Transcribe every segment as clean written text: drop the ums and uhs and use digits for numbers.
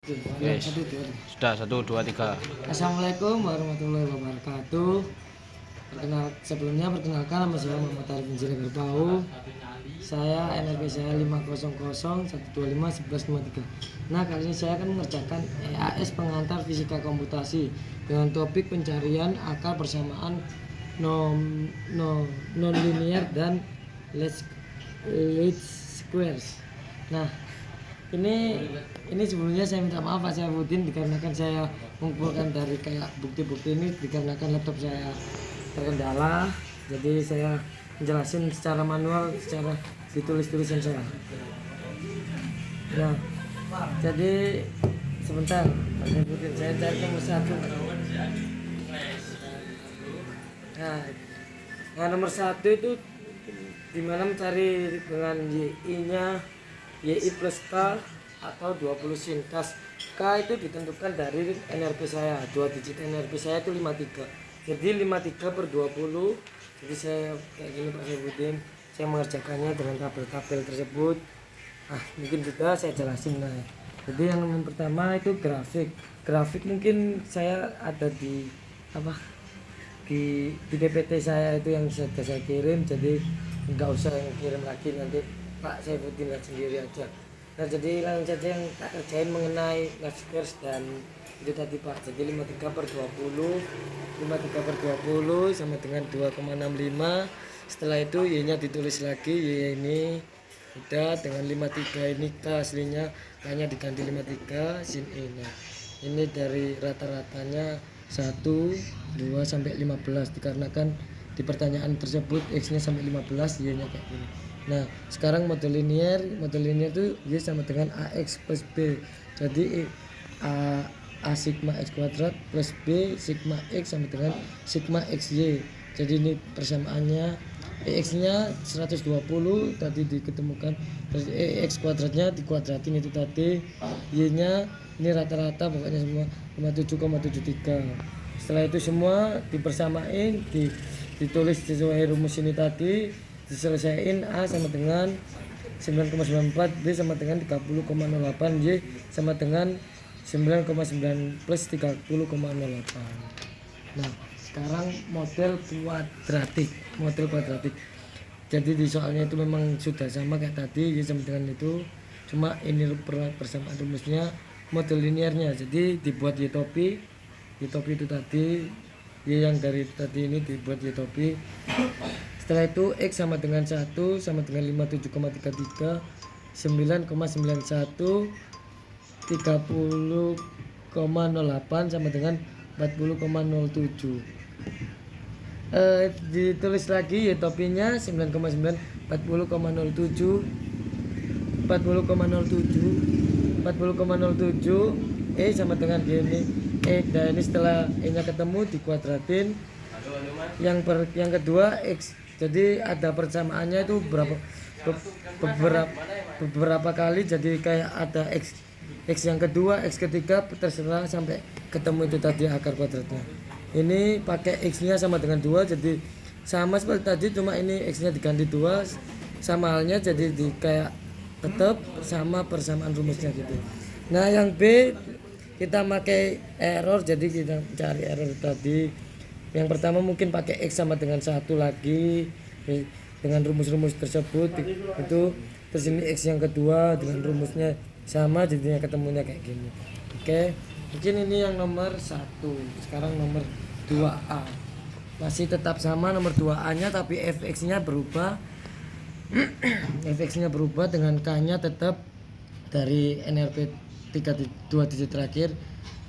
Yes. Sudah 1, 2, 3. Assalamualaikum warahmatullahi wabarakatuh. Perkenalkan nama saya Muhammad Arif Siregar Pau. Saya NRP saya 500125153. Nah, kali ini saya akan mengerjakan EAS pengantar fisika komputasi dengan topik pencarian akar persamaan nonlinear dan least squares. Nah, ini sebelumnya saya minta maaf Pak Saifuddin dikarenakan saya mengumpulkan dari kayak bukti-bukti ini dikarenakan laptop saya terkendala, jadi saya menjelaskan secara manual, secara ditulis-tulisan saya. Nah, jadi sebentar Pak Saifuddin, saya cari nomor 1. Nah, nomor 1 itu dimana mencari dengan YI nya YI plus K atau 20 sin kas. K itu ditentukan dari NRP saya, 2 digit NRP saya itu 53. Jadi 53 per 20. Jadi saya kayak gini Pak Saifuddin, saya mengerjakannya dengan tabel-tabel tersebut. Mungkin juga saya jelasin. Nah, jadi yang pertama itu grafik mungkin saya ada di di PPT saya itu yang sudah saya kirim, jadi nggak usah yang kirim lagi, nanti Pak Saifuddin lihat sendiri aja. Nah, jadi langsung saja yang tak kerjain mengenai squares dan itu tadi Pak. Jadi 53 per 20 sama dengan 2,65. Setelah itu Y nya ditulis lagi, Y ini udah dengan 53 ini K aslinya, K nya diganti 53 sin E. Nah, ini dari rata-ratanya 1, 2 sampai 15 dikarenakan di pertanyaan tersebut X nya sampai 15, Y nya kayak gini. Nah, sekarang model linear itu Y sama dengan AX plus B. Jadi A sigma X kuadrat plus B sigma X sama dengan sigma XY. Jadi ini persamaannya X nya 120 tadi diketemukan, terus X kuadratnya dikuadratin itu tadi, Y nya ini rata-rata pokoknya semua 57,73. Setelah itu semua dipersamain, ditulis sesuai rumus ini tadi, diselesaikan. A sama dengan 9,94, B sama dengan 30,08, Y sama dengan 9,9 plus 30,08. Nah, sekarang model kuadratik. Jadi di soalnya itu memang sudah sama kayak tadi, Y sama dengan itu, cuma ini persamaan rumusnya model linearnya. Jadi dibuat Y topi itu tadi, Y yang dari tadi ini dibuat Y topi. Setelah itu X sama dengan 1 sama dengan 57,33, 9,91, 30,08 sama dengan 40,07. Ditulis lagi Y topinya 9,9, 40,07, 40,07, E sama dengan gini. Dan ini setelah E nya ketemu dikuadratin. Yang kedua X, jadi ada persamaannya itu beberapa kali, jadi kayak ada X yang kedua, X ketiga, terserah sampai ketemu itu tadi akar kuadratnya. Ini pakai X nya sama dengan 2, jadi sama seperti tadi, cuma ini X nya diganti 2, sama halnya, jadi kayak tetap sama persamaan rumusnya gitu. Nah, yang B kita pakai error, jadi kita cari error tadi. Yang pertama mungkin pakai X sama dengan 1 lagi dengan rumus-rumus tersebut itu, terus ini X yang kedua dengan rumusnya sama, jadinya ketemunya kayak gini. Oke, mungkin ini yang nomor 1. Sekarang nomor 2A masih tetap sama nomor 2A nya, tapi fx nya berubah. Fx nya berubah dengan K nya tetap dari NRP 2 digit terakhir.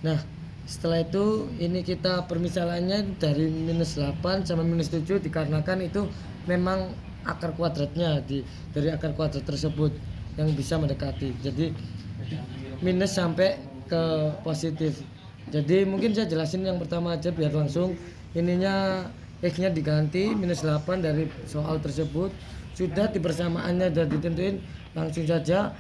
Nah, setelah itu ini kita permisalannya dari -8 sama -7 dikarenakan itu memang akar kuadratnya dari akar kuadrat tersebut yang bisa mendekati, jadi minus sampai ke positif. Jadi mungkin saya jelasin yang pertama aja biar langsung. Ininya X nya diganti -8 dari soal tersebut, sudah di persamaannya sudah ditentuin, langsung saja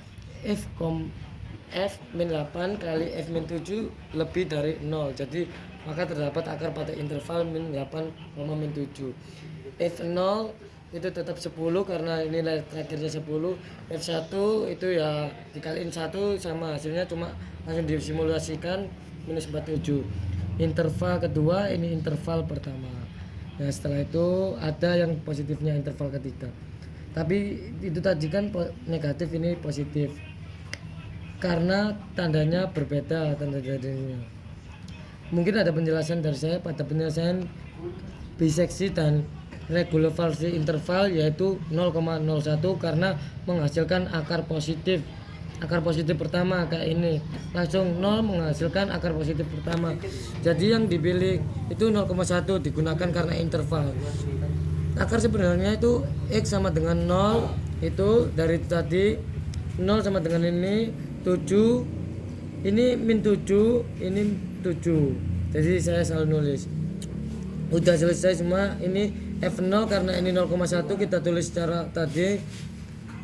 F-8 kali F-7 lebih dari 0. Jadi maka terdapat akar pada interval -8, -7. F0 itu tetap 10 karena nilai terakhirnya 10. F1 itu ya dikaliin 1 sama hasilnya cuma langsung disimulasikan minus 47. Interval kedua ini interval pertama. Nah setelah itu ada yang positifnya interval ketiga. Tapi itu tadi kan negatif, ini positif. Karena tandanya berbeda tanda jadinya. Mungkin ada penjelasan dari saya pada penyelesaian biseksi dan regular valsi interval yaitu 0,01 karena menghasilkan akar positif. Akar positif pertama kayak ini langsung 0 menghasilkan akar positif pertama. Jadi yang dipilih itu 0,1 digunakan karena interval. Akar sebenarnya itu X sama dengan 0 itu dari tadi 0 sama dengan ini 7, ini min 7, ini 7. Jadi saya selalu nulis. Udah selesai semua. Ini F0 karena ini 0,1 kita tulis secara tadi.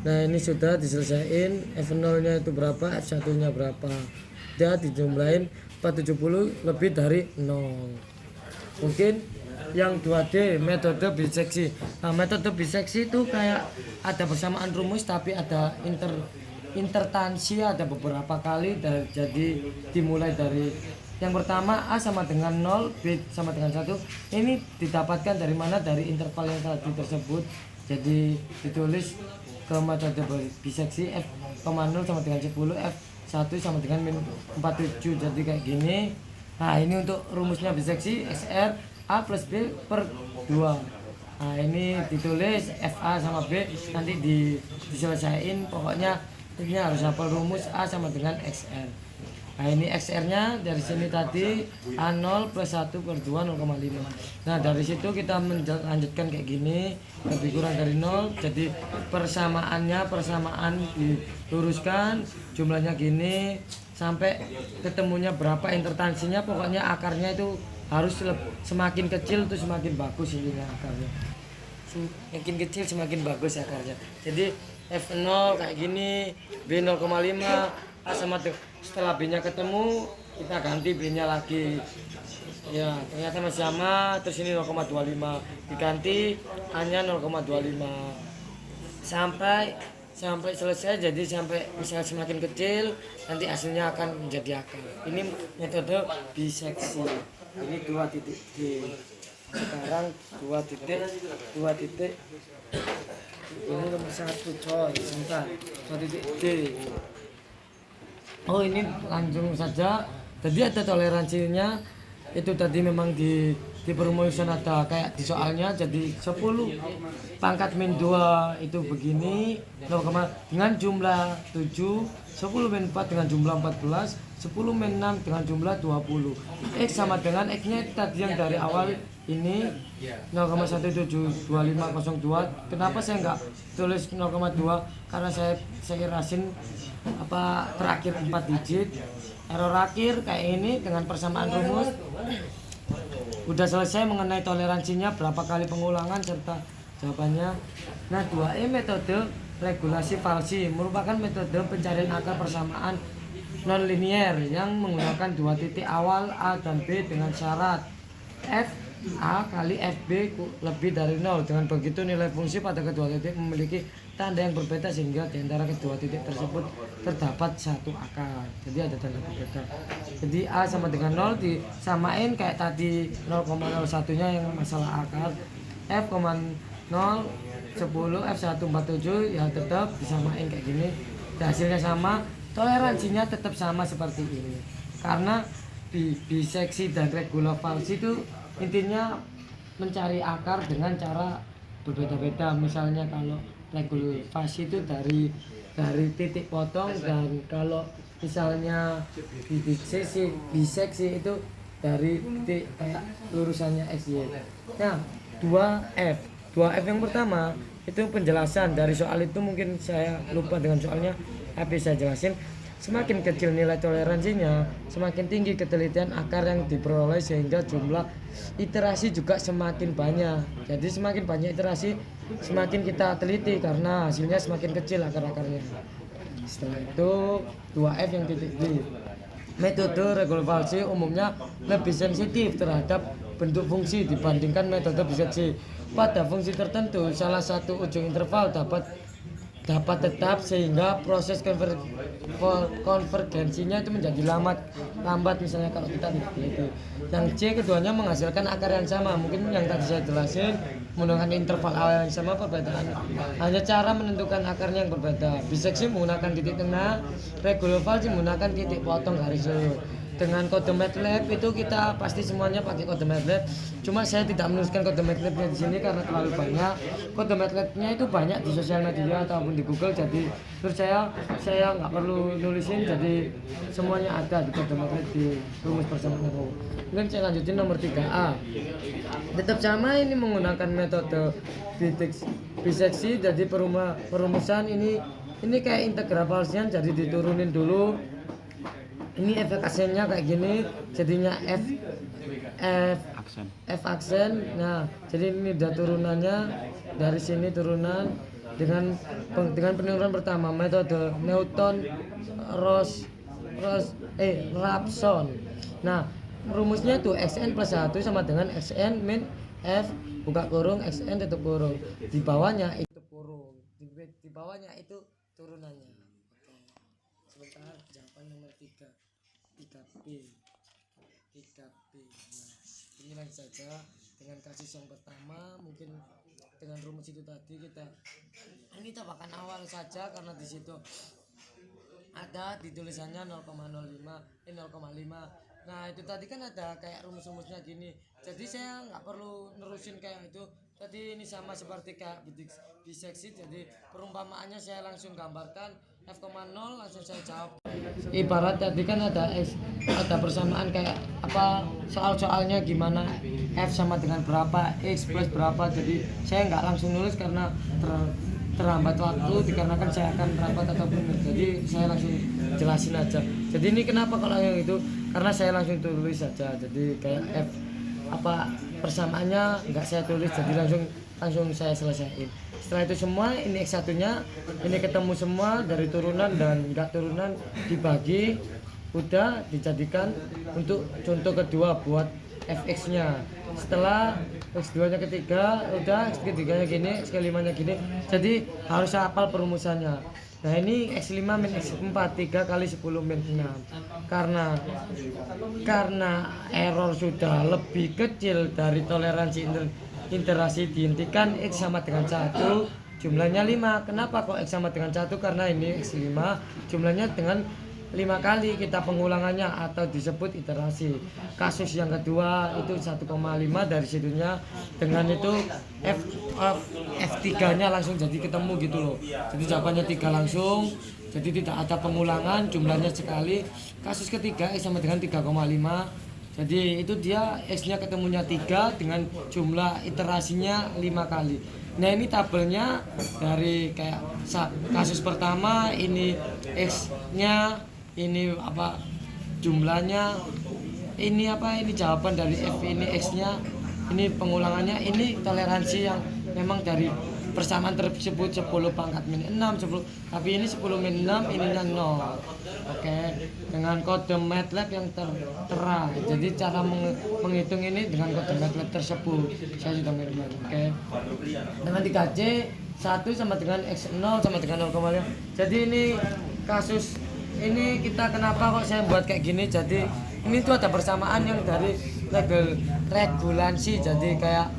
Nah ini sudah diselesaikan. F0 nya itu berapa, F1 nya berapa, dia dijumlahin 470 lebih dari 0. Mungkin yang 2D metode biseksi. Nah metode biseksi itu kayak ada bersamaan rumus tapi ada intertansi, ada beberapa kali. Jadi dimulai dari yang pertama A sama dengan 0, B sama dengan 1. Ini didapatkan dari mana? Dari interval yang tadi tersebut. Jadi ditulis ke metode biseksi F,0 sama dengan 10, F1 sama dengan min 47. Jadi kayak gini. Nah ini untuk rumusnya biseksi XR A plus B per 2. Nah ini ditulis FA sama B, nanti diselesaikan. Pokoknya ini harus hafal rumus A sama dengan XR. Nah ini XR-nya dari sini tadi A0 plus 1 per 2 0,5. Nah dari situ kita melanjutkan kayak gini, lebih kurang dari 0. Jadi persamaan diluruskan, jumlahnya gini sampai ketemunya berapa intertansinya. Pokoknya akarnya itu harus semakin kecil tuh semakin bagus intinya akarnya. Semakin kecil semakin bagus akarnya. Jadi F0 kayak gini, B 0,5, A sama tuh. Setelah B-nya ketemu, kita ganti B-nya lagi. Ya, ternyata masih sama. Terus ini 0,25 diganti, A-nya 0,25. Sampai selesai. Jadi sampai misalnya semakin kecil, nanti hasilnya akan menjadi akar. Ini metode biseksi. Ini 2 titik D. Sekarang 2 titik. Ini nomor 1 coy, sebentar. 2 titik D. Oh ini langsung saja. Tadi ada toleransinya. Itu tadi memang di perumusan ada kayak di soalnya. Jadi 10 pangkat min 2 itu begini 0, dengan jumlah 7, 10 min 4 dengan jumlah 14, 10 min 6 dengan jumlah 20. X sama dengan X nya tadi yang dari awal ini 0,1725002. Kenapa saya nggak tulis 0,2? Karena saya irasin terakhir 4 digit. Error akhir kayak ini dengan persamaan rumus. Udah selesai mengenai toleransinya, berapa kali pengulangan serta jawabannya. Nah 2E metode regulasi falsi merupakan metode pencarian akar persamaan nonlinier yang menggunakan 2 titik awal A dan B dengan syarat F A kali FB lebih dari 0. Dengan begitu nilai fungsi pada kedua titik memiliki tanda yang berbeda sehingga di antara kedua titik tersebut terdapat satu akar. Jadi ada tanda berbeda. Jadi A sama dengan 0 disamain kayak tadi 0,01 nya yang masalah akar. F, 0, 10, F147 ya tetap disamain kayak gini. Dan hasilnya sama, toleransinya tetap sama seperti ini. Karena biseksi dan regular falsi itu intinya mencari akar dengan cara berbeda-beda. Misalnya kalau regular falsi itu dari titik potong, dan kalau misalnya biseksi itu dari titik kayak lurusannya XY. Nah 2F yang pertama itu penjelasan dari soal itu, mungkin saya lupa dengan soalnya tapi saya jelasin. Semakin kecil nilai toleransinya, semakin tinggi ketelitian akar yang diperoleh sehingga jumlah iterasi juga semakin banyak. Jadi semakin banyak iterasi, semakin kita teliti karena hasilnya semakin kecil akar-akarnya. Setelah itu 2F yang titik D. Metode regular falsi umumnya lebih sensitif terhadap bentuk fungsi dibandingkan metode biseksi. pada fungsi tertentu salah satu ujung interval dapat tetap sehingga proses konvergensinya itu menjadi lambat misalnya kalau kita tidak itu. Yang C keduanya menghasilkan akar yang sama, mungkin yang tadi saya jelasin menggunakan interval awal yang sama, perbedaan hanya cara menentukan akarnya yang berbeda. Biseksi menggunakan titik tengah, regular valve menggunakan titik potong garis lurus. Dengan kode MATLAB itu kita pasti semuanya pakai kode MATLAB. Cuma saya tidak menuliskan kode MATLAB-nya di sini karena terlalu banyak. Kode MATLAB-nya itu banyak di sosial media ataupun di Google. Jadi menurut saya nggak perlu nulisin. Jadi semuanya ada di kode MATLAB di rumus persamaan RO. Kemudian saya lanjutin nomor 3A. Tetap sama, ini menggunakan metode biseksi. Jadi perumusan ini kayak integral Gaussian. Jadi diturunin dulu. Ini efek aksennya kayak gini, jadinya F aksen. Nah, jadi ini udah turunannya dari sini turunan dengan penurunan pertama metode Newton Raphson. Nah, rumusnya tuh xn plus 1 sama dengan xn min f buka kurung xn tutup kurung. Di bawahnya itu kurung. Di bawahnya itu turunannya. Oke. Sebentar, jawaban nomor 3B. Nah, ini langsung saja dengan kasus yang pertama. Mungkin dengan rumus itu tadi ini tabakan awal saja karena di situ ada di tulisannya 0,05. Nah, itu tadi kan ada kayak rumus-rumusnya gini. Jadi saya nggak perlu nerusin kayak itu. Tadi ini sama seperti kayak biseksi. Jadi perumpamaannya saya langsung gambarkan F,0 langsung saya jawab. Ibarat tadi kan ada persamaan kayak apa soal-soalnya gimana F sama dengan berapa, X plus berapa. Jadi saya nggak langsung nulis karena terlambat waktu dikarenakan saya akan rapat ataupun jadi saya langsung jelasin aja. Jadi ini kenapa kalau yang itu karena saya langsung tulis saja. Jadi kayak F apa persamaannya nggak saya tulis, jadi langsung saya selesaiin. Setelah itu semua ini X satunya ini ketemu semua dari turunan dan enggak turunan dibagi, udah dijadikan untuk contoh kedua buat fx nya. Setelah x2 nya ketiga udah x ketiganya gini, x kelimanya gini, jadi harus hafal perumusannya. Nah ini x5 min x4 3 kali 10 min 6 karena error sudah lebih kecil dari toleransi interaksi dihentikan x sama dengan 1 jumlahnya 5. Kenapa kok x sama dengan 1? Karena ini x5 jumlahnya dengan 5 kali kita pengulangannya atau disebut iterasi. Kasus yang kedua itu 1,5 dari situnya dengan itu F3 nya langsung jadi ketemu gitu loh. Jadi jawabannya 3 langsung, jadi tidak ada pengulangan, jumlahnya sekali. Kasus ketiga x sama dengan 3,5. Jadi itu dia X-nya ketemunya 3 dengan jumlah iterasinya 5 kali. Nah ini tabelnya dari kayak kasus pertama ini X-nya, ini apa jumlahnya, ini apa ini jawaban dari F, ini X-nya, ini pengulangannya, ini toleransi yang memang dari persamaan tersebut 10 pangkat min 6 10, tapi ini 10 min 6 ininya 0. Oke, dengan kode MATLAB yang tertera. Jadi cara menghitung ini dengan kode MATLAB tersebut saya sudah mengirimkan. Oke, dengan 3C 1 sama dengan X0 sama dengan 0,5. Jadi ini kasus ini kita kenapa kok saya buat kayak gini. Jadi ini tuh ada persamaan yang dari regulansi. Jadi kayak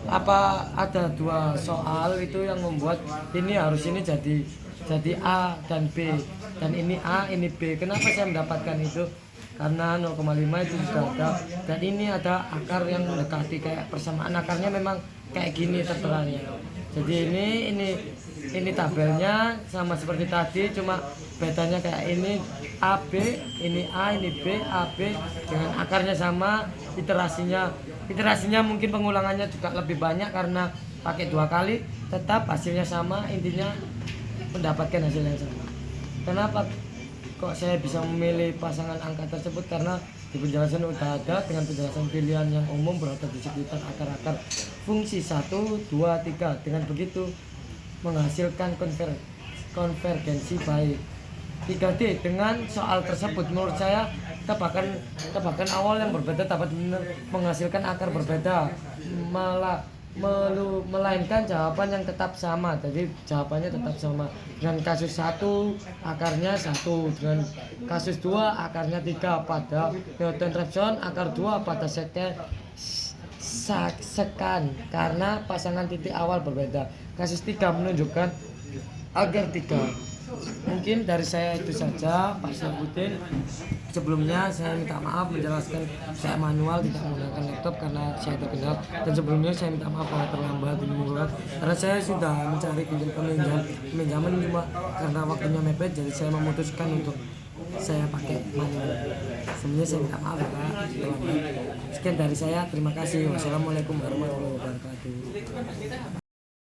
apa ada 2 soal itu yang membuat ini harus ini jadi A dan B, dan ini A ini B. Kenapa saya mendapatkan itu? Karena 0,5 itu sudah ada, dan ini ada akar yang mendekati kayak persamaan akarnya memang kayak gini terteranya. Jadi ini tabelnya sama seperti tadi, cuma bedanya kayak ini AB, ini A, ini B, AB dengan akarnya sama, iterasinya mungkin pengulangannya juga lebih banyak karena pakai 2 kali, tetap hasilnya sama, intinya mendapatkan hasil yang sama. Kenapa kok saya bisa memilih pasangan angka tersebut? Karena di penjelasan udah ada dengan penjelasan pilihan yang umum berada di sekitar akar-akar fungsi 1, 2, 3. Dengan begitu menghasilkan konvergensi baik. 3D dengan soal tersebut menurut saya tebakan awal yang berbeda dapat menghasilkan akar berbeda, malah melainkan jawaban yang tetap sama. Jadi jawabannya tetap sama. Dengan kasus 1 akarnya 1, dengan kasus 2 akarnya 3 pada Newton Raphson akar 2 pada sekan karena pasangan titik awal berbeda. Kasus 3 menunjukkan agar 3. Mungkin dari saya itu saja, Pak Syafruddin. Sebelumnya saya minta maaf menjelaskan saya manual tidak menggunakan laptop karena saya terkenal, dan sebelumnya saya minta maaf kalau terlambat dan mengulat karena saya sudah mencari pinjaman cuma karena waktunya mepet, jadi saya memutuskan untuk saya pakai manual. Sebelumnya saya minta maaf ya Pak. Sekian dari saya, terima kasih. Wassalamualaikum warahmatullahi wabarakatuh.